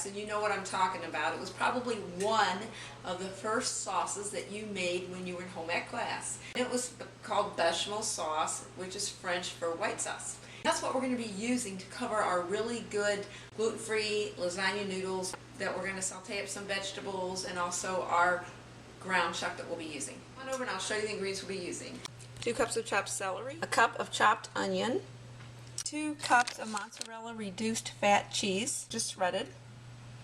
class, and you know what I'm talking about. It was probably one of the first sauces that you made when you were in home ec class. It was called bechamel sauce, which is French for white sauce. That's what we're going to be using to cover our really good gluten-free lasagna noodles that we're going to saute up some vegetables, and also our ground chuck that we'll be using. Come on over and I'll show you the ingredients we'll be using. 2 cups of chopped celery, a cup of chopped onion, 2 cups of mozzarella reduced fat cheese, just shredded,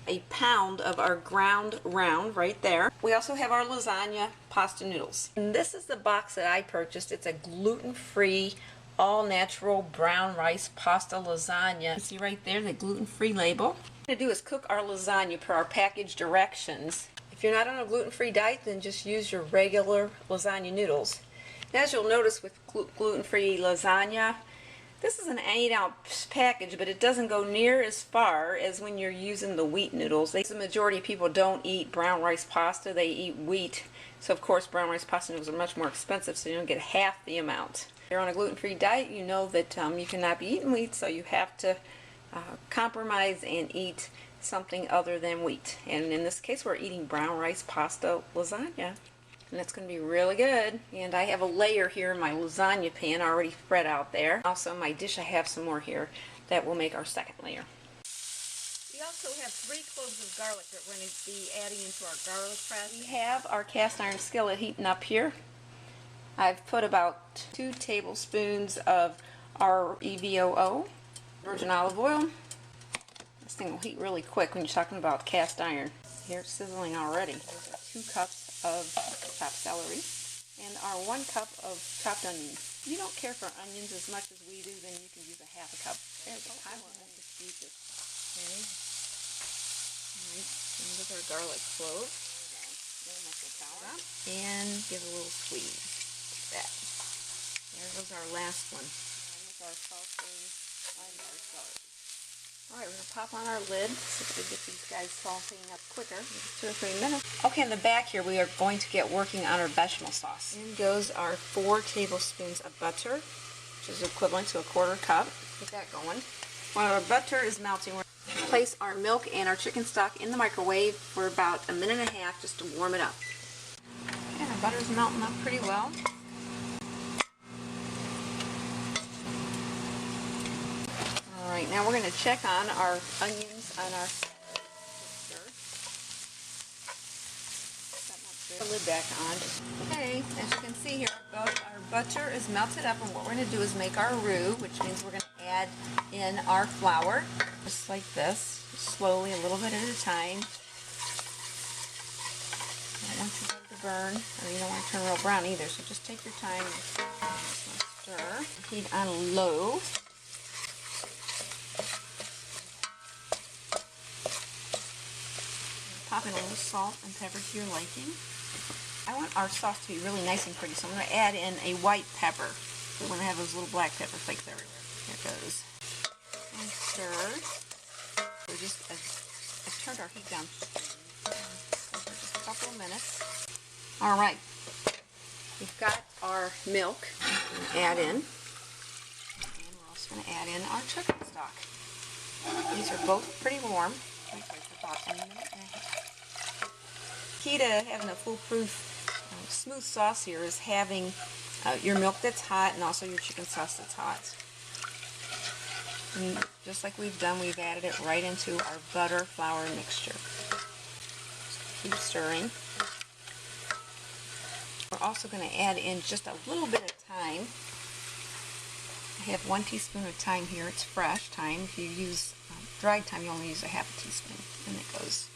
a pound of our ground round right there. We also have our lasagna pasta noodles. And this is the box that I purchased. It's a gluten-free, all-natural brown rice pasta lasagna. You see right there the gluten-free label. What we're going to do is cook our lasagna per our package directions. If you're not on a gluten-free diet, then just use your regular lasagna noodles. And as you'll notice with gluten-free lasagna, this is an 8-ounce package, but it doesn't go near as far as when you're using the wheat noodles. The majority of people don't eat brown rice pasta, they eat wheat. So of course brown rice pasta noodles are much more expensive, so you don't get half the amount. If you're on a gluten-free diet, you know that you cannot be eating wheat, so you have to compromise and eat something other than wheat. And in this case, we're eating brown rice pasta lasagna. And it's going to be really good. And I have a layer here in my lasagna pan already spread out there. Also in my dish I have some more here that will make our second layer. We also have 3 cloves of garlic that we're going to be adding into our garlic press. We have our cast iron skillet heating up here. I've put about 2 tablespoons of our EVOO, virgin olive oil. This thing will heat really quick when you're talking about cast iron. Here it's sizzling already. There's 2 cups of chopped celery and our 1 cup of chopped onions. If you don't care for onions as much as we do, then you can use a half a cup. There's a pile of dispute this. Okay. Alright, and with our garlic clove. And give a little squeeze. Like that. There goes our last one. And with our salting and our celery. Alright, we're going to pop on our lid so we get these guys salting up quicker, 2 or 3 minutes. Okay, in the back here we are going to get working on our bechamel sauce. In goes our 4 tablespoons of butter, which is equivalent to a 1/4 cup. Get that going. While our butter is melting, we're going to place our milk and our chicken stock in the microwave for about 1.5 minutes just to warm it up. Okay, our butter's melting up pretty well. Alright, now we're going to check on our onions on our stir. Put the lid back on. Okay, as you can see here, our butter is melted up, and what we're going to do is make our roux, which means we're going to add in our flour, just like this, slowly, a little bit at a time. You don't want your butter to burn, or you don't want to turn real brown either, so just take your time and stir. Heat on low. Pop in a little salt and pepper to your liking. I want our sauce to be really nice and pretty, so I'm going to add in a white pepper. So we're going to have those little black pepper flakes everywhere. Here it goes. And stir. I've turned our heat down just a couple of minutes. Alright. We've got our milk add in. And we're also going to add in our chicken stock. These are both pretty warm. Key to having a foolproof smooth sauce here is having your milk that's hot and also your chicken sauce that's hot. And just like we've done, we've added it right into our butter flour mixture. Just keep stirring. We're also going to add in just a little bit of thyme. I have 1 teaspoon of thyme here. It's fresh thyme. If you use dried thyme, you only use a half a teaspoon. And it goes.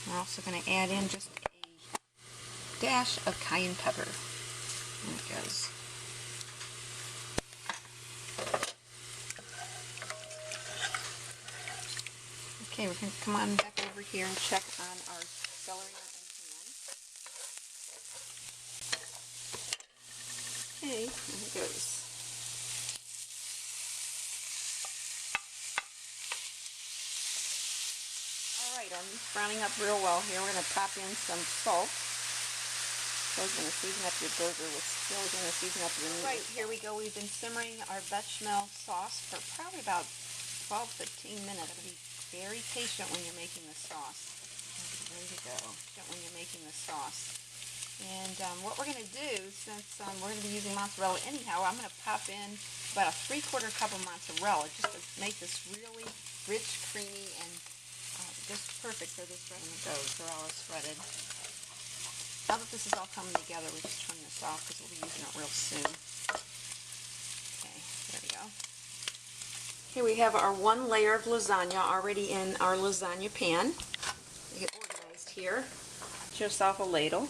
We're also going to add in just a dash of cayenne pepper. And it goes. Okay, we're going to come on back over here and check on our celery and onion. Okay, and it goes. Alright, our meat's browning up real well here. We're going to pop in some salt. Phil's going to season up your burger with Phil's going to season up your meat. Right, here we go. We've been simmering our bechamel sauce for probably about 12-15 minutes. It's going to be Very patient when you're making the sauce. Ready to go. Patient when you're making the sauce. And what we're going to do, since we're going to be using mozzarella anyhow, I'm going to pop in about a 3/4 cup of mozzarella just to make this really rich, creamy, and just perfect for this bread. And it goes. They're all shredded. Now that this is all coming together, we just turn this off because we'll be using it real soon. Okay, there we go. Here we have our 1 layer of lasagna already in our lasagna pan. Get organized here. Get yourself a ladle.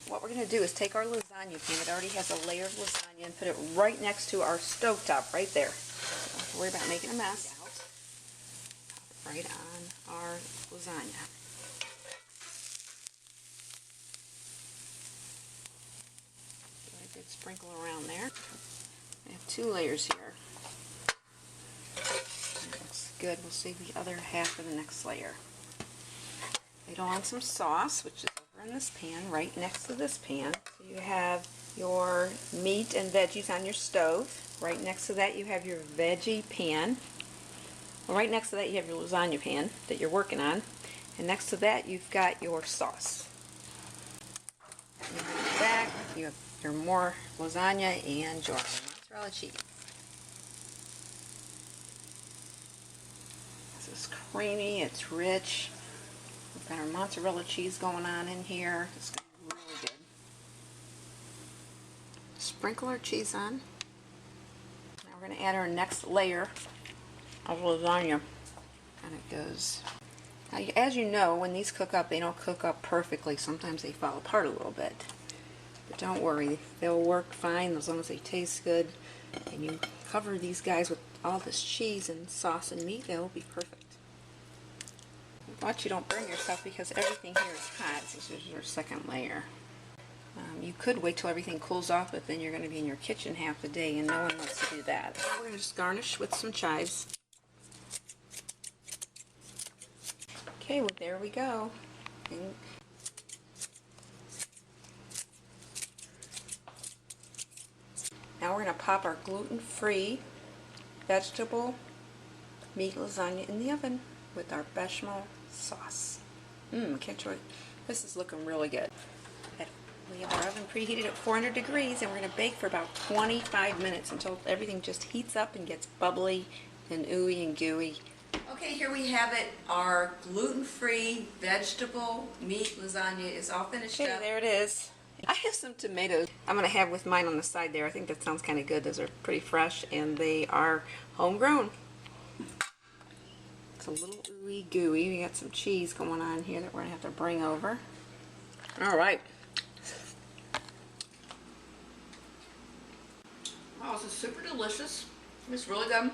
What we're going to do is take our lasagna pan that already has a layer of lasagna and put it right next to our stovetop, right there. So don't have to worry about making a mess. Pop it right on our lasagna. Give it a good sprinkle around there. I have 2 layers here. That looks good. We'll save the other half for the next layer. Ladle on some sauce, which is in this pan, right next to this pan. So you have your meat and veggies on your stove. Right next to that you have your veggie pan. Well, right next to that you have your lasagna pan that you're working on. And next to that you've got your sauce. And back you have your more lasagna and your mozzarella cheese. This is creamy, it's rich. We've got our mozzarella cheese going on in here. It's going to be really good. Sprinkle our cheese on. Now we're going to add our next layer of lasagna. And it goes. Now, as you know, when these cook up, they don't cook up perfectly. Sometimes they fall apart a little bit. But don't worry, they'll work fine as long as they taste good. And you cover these guys with all this cheese and sauce and meat, they'll be perfect. Watch you don't burn yourself because everything here is hot. This is your second layer. You could wait till everything cools off, but then you're going to be in your kitchen half the day and no one wants to do that. We're going to just garnish with some chives. Okay, well there we go. And now we're going to pop our gluten-free vegetable meat lasagna in the oven with our bechamel sauce. Can't wait. This is looking really good. We have our oven preheated at 400 degrees and we're going to bake for about 25 minutes until everything just heats up and gets bubbly and ooey and gooey. Okay, here we have it. Our gluten-free vegetable meat lasagna is all finished up. There it is. I have some tomatoes I'm going to have with mine on the side there. I think that sounds kind of good. Those are pretty fresh and they are homegrown. It's a little ooey gooey. We got some cheese going on here that we're going to have to bring over. Alright. Oh, this is super delicious. It's really good.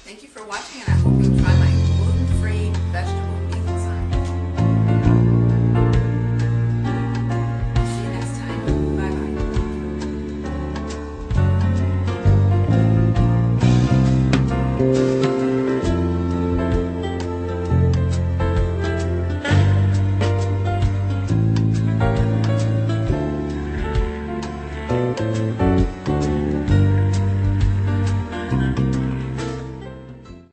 Thank you for watching and I hope you'll try my gluten-free vegetable